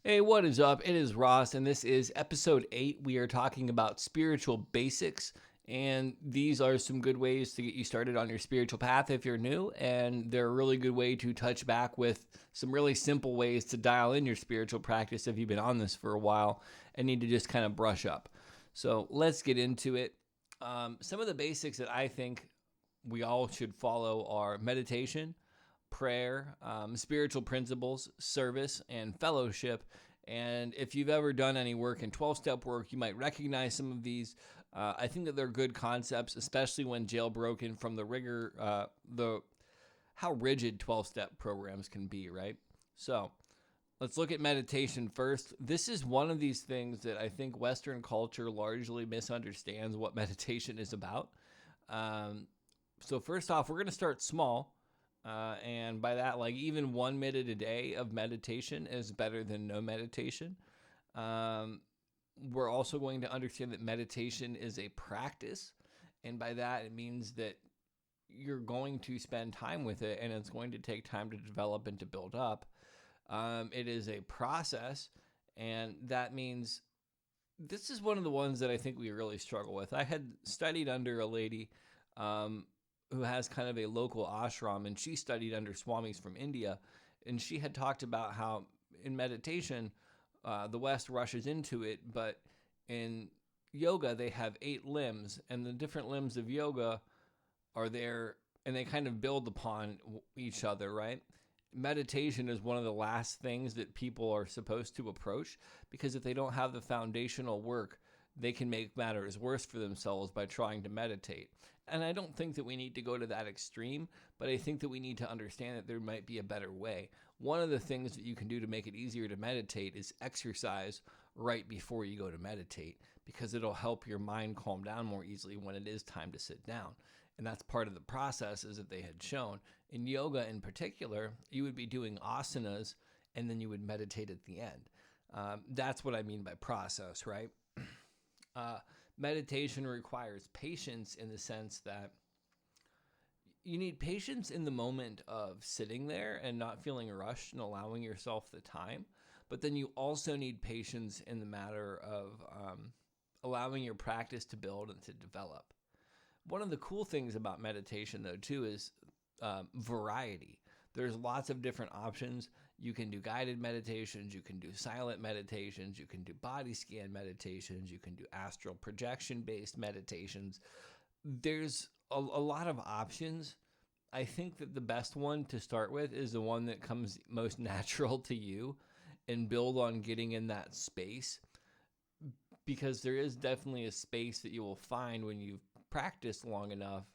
Hey, what is up? It is Ross, and this is episode 8. We are talking about spiritual basics, and these are some good ways to get you started on your spiritual path if you're new, and they're a really good way to touch back with some really simple ways to dial in your spiritual practice if you've been on this for a while and need to just kind of brush up. So let's get into it. Some of the basics that I think we all should follow are meditation, prayer, spiritual principles, service, and fellowship. And if you've ever done any work in 12 step work, you might recognize some of these. I think that they're good concepts, especially when jailbroken from the rigor, the how rigid 12 step programs can be, right? So let's look at meditation first. This is one of these things that I think Western culture largely misunderstands what meditation is about. Um, so, first off, we're going to start small. And by that, like even 1 minute a day of meditation is better than no meditation. Um, we're also going to understand that meditation is a practice. And by that, it means that you're going to spend time with it and it's going to take time to develop and to build up. It is a process. And that means this is one of the ones that I think we really struggle with. I had studied under a lady um, who has kind of a local ashram, and she studied under swamis from India, and she had talked about how in meditation, the West rushes into it, but in yoga they have 8 limbs, and the different limbs of yoga are there, and they kind of build upon each other, right? Meditation is one of the last things that people are supposed to approach because if they don't have the foundational work, they can make matters worse for themselves by trying to meditate. And I don't think that we need to go to that extreme, but I think that we need to understand that there might be a better way. One of the things that you can do to make it easier to meditate is exercise right before you go to meditate because it'll help your mind calm down more easily when it is time to sit down. And that's part of the processes that they had shown. In yoga, in particular, you would be doing asanas and then you would meditate at the end. That's what I mean by process, right? Uh, Meditation requires patience in the sense that you need patience in the moment of sitting there and not feeling rushed and allowing yourself the time. But then you also need patience in the matter of allowing your practice to build and to develop. One of the cool things about meditation, though, too, is variety. There's lots of different options. You can do guided meditations, you can do silent meditations, you can do body scan meditations, you can do astral projection based meditations. There's a lot of options. I think that the best one to start with is the one that comes most natural to you and build on getting in that space because there is definitely a space that you will find when you've practiced long enough.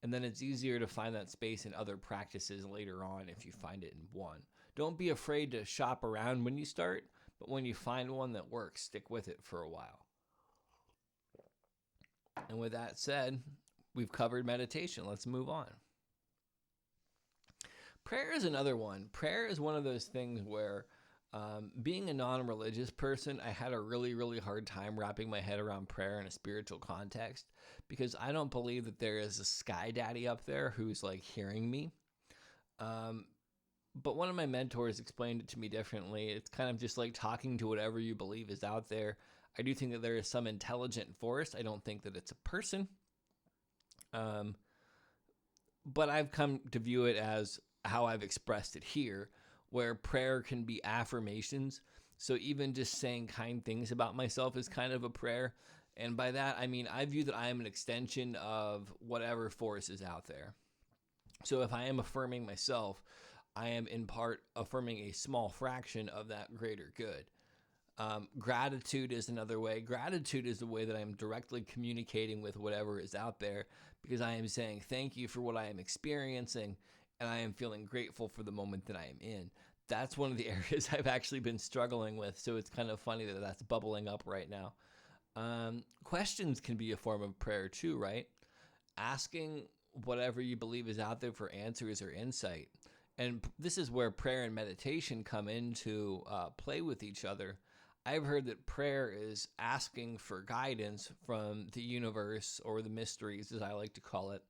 And then it's easier to find that space in other practices later on if you find it in one. Don't be afraid to shop around when you start, but when you find one that works, stick with it for a while. And with that said, we've covered meditation. Let's move on. Prayer is another one. Prayer is one of those things where being a non religious person, I had a really, really hard time wrapping my head around prayer in a spiritual context because I don't believe that there is a sky daddy up there who's like hearing me. Um, but one of my mentors explained it to me differently. It's kind of just like talking to whatever you believe is out there. I do think that there is some intelligent force. I don't think that it's a person. Um, but I've come to view it as how I've expressed it here, where prayer can be affirmations. So even just saying kind things about myself is kind of a prayer. And by that, I mean, I view that I am an extension of whatever force is out there. So if I am affirming myself, I am in part affirming a small fraction of that greater good. Gratitude is another way. Gratitude is the way that I am directly communicating with whatever is out there because I am saying thank you for what I am experiencing and I am feeling grateful for the moment that I am in. That's one of the areas I've actually been struggling with. So it's kind of funny that that's bubbling up right now. Questions can be a form of prayer too, right? Asking whatever you believe is out there for answers or insight. And this is where prayer and meditation come into play with each other. I've heard that prayer is asking for guidance from the universe or the mysteries, as I like to call it,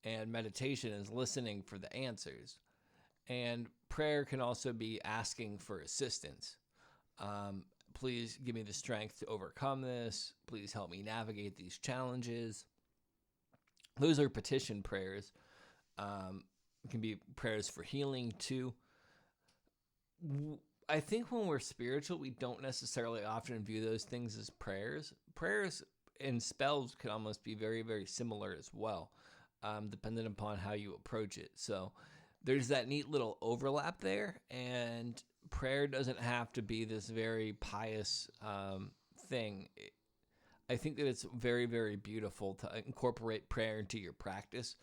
and meditation is listening for the answers. And prayer can also be asking for assistance. Please give me the strength to overcome this. Please help me navigate these challenges. Those are petition prayers. It can be prayers for healing too. I think when we're spiritual, we don't necessarily often view those things as prayers. Prayers and spells can almost be very, very similar as well, depending upon how you approach it. So there's that neat little overlap there, and prayer doesn't have to be this very pious thing. I think that it's very, very beautiful to incorporate prayer into your practice.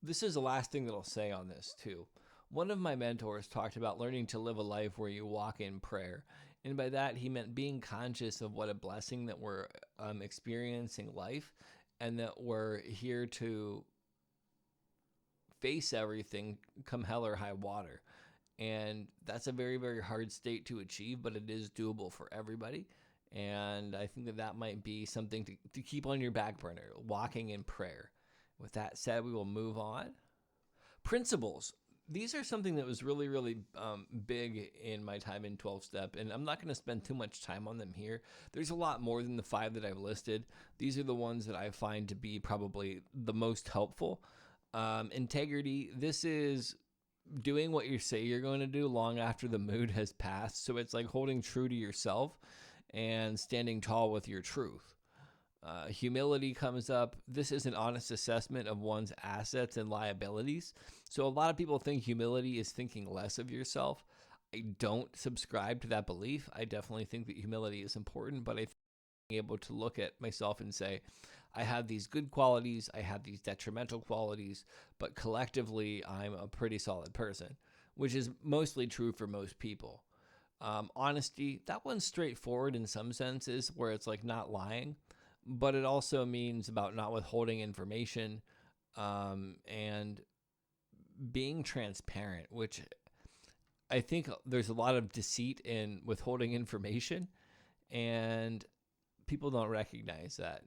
This is the last thing that I'll say on this, too. One of my mentors talked about learning to live a life where you walk in prayer. And by that, he meant being conscious of what a blessing that we're experiencing life, and that we're here to face everything come hell or high water. And that's a very, very hard state to achieve, but it is doable for everybody. And I think that that might be something to keep on your back burner, walking in prayer. With that said, we will move on. Principles. These are something that was really, really big in my time in 12-step, and I'm not going to spend too much time on them here. There's a lot more than the 5 that I've listed. These are the ones that I find to be probably the most helpful. Integrity. This is doing what you say you're going to do long after the mood has passed. So it's like holding true to yourself and standing tall with your truth. Humility comes up. This is an honest assessment of one's assets and liabilities. So a lot of people think humility is thinking less of yourself. I don't subscribe to that belief. I definitely think that humility is important, but I think being able to look at myself and say, I have these good qualities, I have these detrimental qualities, but collectively I'm a pretty solid person, which is mostly true for most people. Honesty, that one's straightforward in some senses, where it's like not lying, but it also means about not withholding information and being transparent, which I think there's a lot of deceit in withholding information, and people don't recognize that.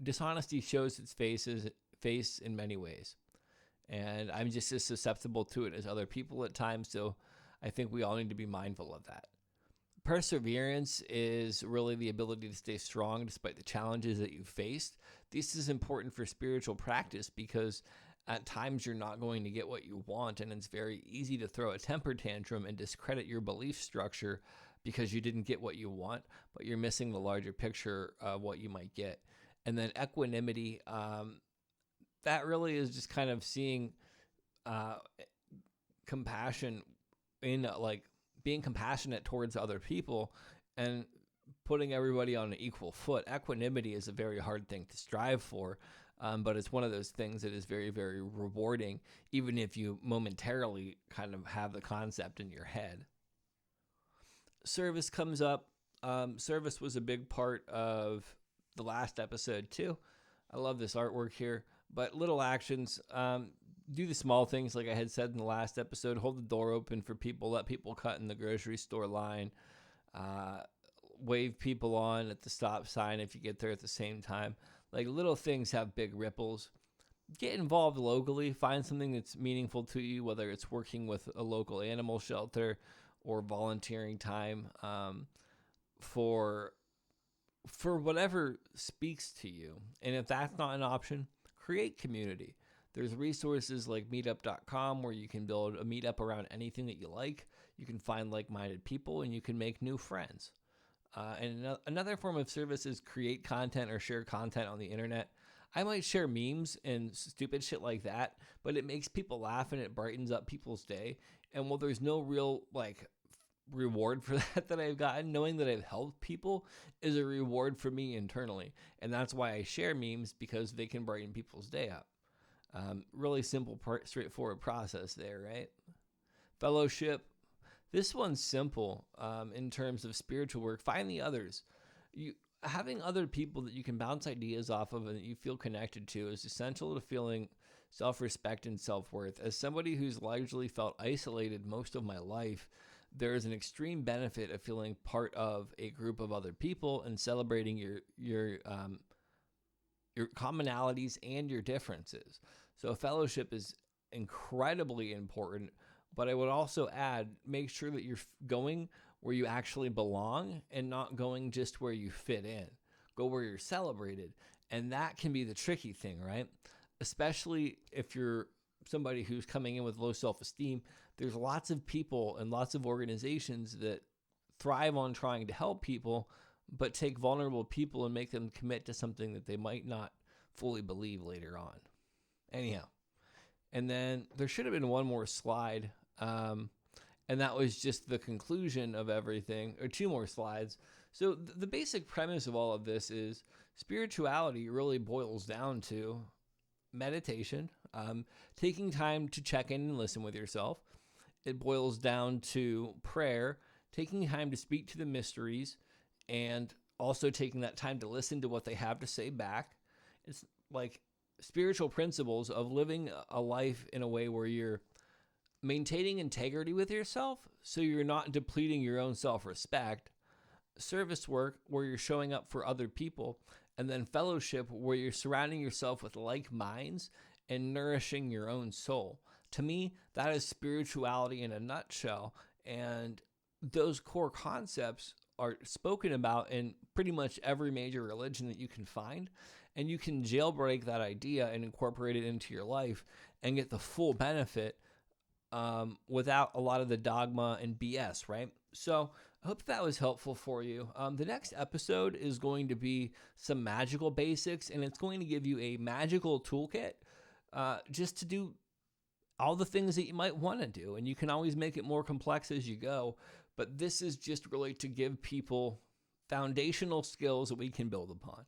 Dishonesty shows its face in many ways, and I'm just as susceptible to it as other people at times, so I think we all need to be mindful of that. Perseverance is really the ability to stay strong despite the challenges that you've faced. This is important for spiritual practice because at times you're not going to get what you want, and it's very easy to throw a temper tantrum and discredit your belief structure because you didn't get what you want, but you're missing the larger picture of what you might get. And then equanimity, that really is just kind of seeing compassion in like being compassionate towards other people and putting everybody on an equal foot. Equanimity is a very hard thing to strive for, but it's one of those things that is very, very rewarding, even if you momentarily kind of have the concept in your head. Service comes up. Service was a big part of the last episode too. I love this artwork here, but little actions, do the small things like I had said in the last episode. Hold the door open for people, let people cut in the grocery store line, wave people on at the stop sign if you get there at the same time. Like little things have big ripples. Get involved locally. Find something that's meaningful to you, whether it's working with a local animal shelter or volunteering time for whatever speaks to you. And if that's not an option, create community. There's resources like meetup.com where you can build a meetup around anything that you like. You can find like-minded people and you can make new friends. And another form of service is create content or share content on the internet. I might share memes and stupid shit like that, but it makes people laugh and it brightens up people's day. And while there's no real like reward for that I've gotten, knowing that I've helped people is a reward for me internally. And that's why I share memes, because they can brighten people's day up. Really simple, straightforward process there, right? Fellowship. This one's simple in terms of spiritual work. Find the others. Having other people that you can bounce ideas off of and that you feel connected to is essential to feeling self-respect and self-worth. As somebody who's largely felt isolated most of my life, there is an extreme benefit of feeling part of a group of other people and celebrating your commonalities and your differences. So fellowship is incredibly important, but I would also add, make sure that you're going where you actually belong and not going just where you fit in. Go where you're celebrated. And that can be the tricky thing, right? Especially if you're somebody who's coming in with low self-esteem. There's lots of people and lots of organizations that thrive on trying to help people, but take vulnerable people and make them commit to something that they might not fully believe later on. Anyhow, and then there should have been one more slide, and that was just the conclusion of everything, or two more slides. So the basic premise of all of this is spirituality really boils down to meditation, taking time to check in and listen with yourself. It boils down to prayer, taking time to speak to the mysteries, and also taking that time to listen to what they have to say back. It's like spiritual principles of living a life in a way where you're maintaining integrity with yourself so you're not depleting your own self-respect, service work where you're showing up for other people, and then fellowship where you're surrounding yourself with like minds and nourishing your own soul. To me, that is spirituality in a nutshell, and those core concepts are spoken about in pretty much every major religion that you can find, and you can jailbreak that idea and incorporate it into your life and get the full benefit without a lot of the dogma and BS, right? So I hope that was helpful for you. The next episode is going to be some magical basics, and it's going to give you a magical toolkit just to do all the things that you might want to do. And you can always make it more complex as you go. But this is just really to give people foundational skills that we can build upon.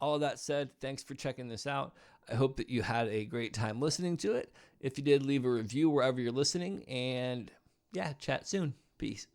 All of that said, thanks for checking this out. I hope that you had a great time listening to it. If you did, leave a review wherever you're listening. And yeah, chat soon. Peace.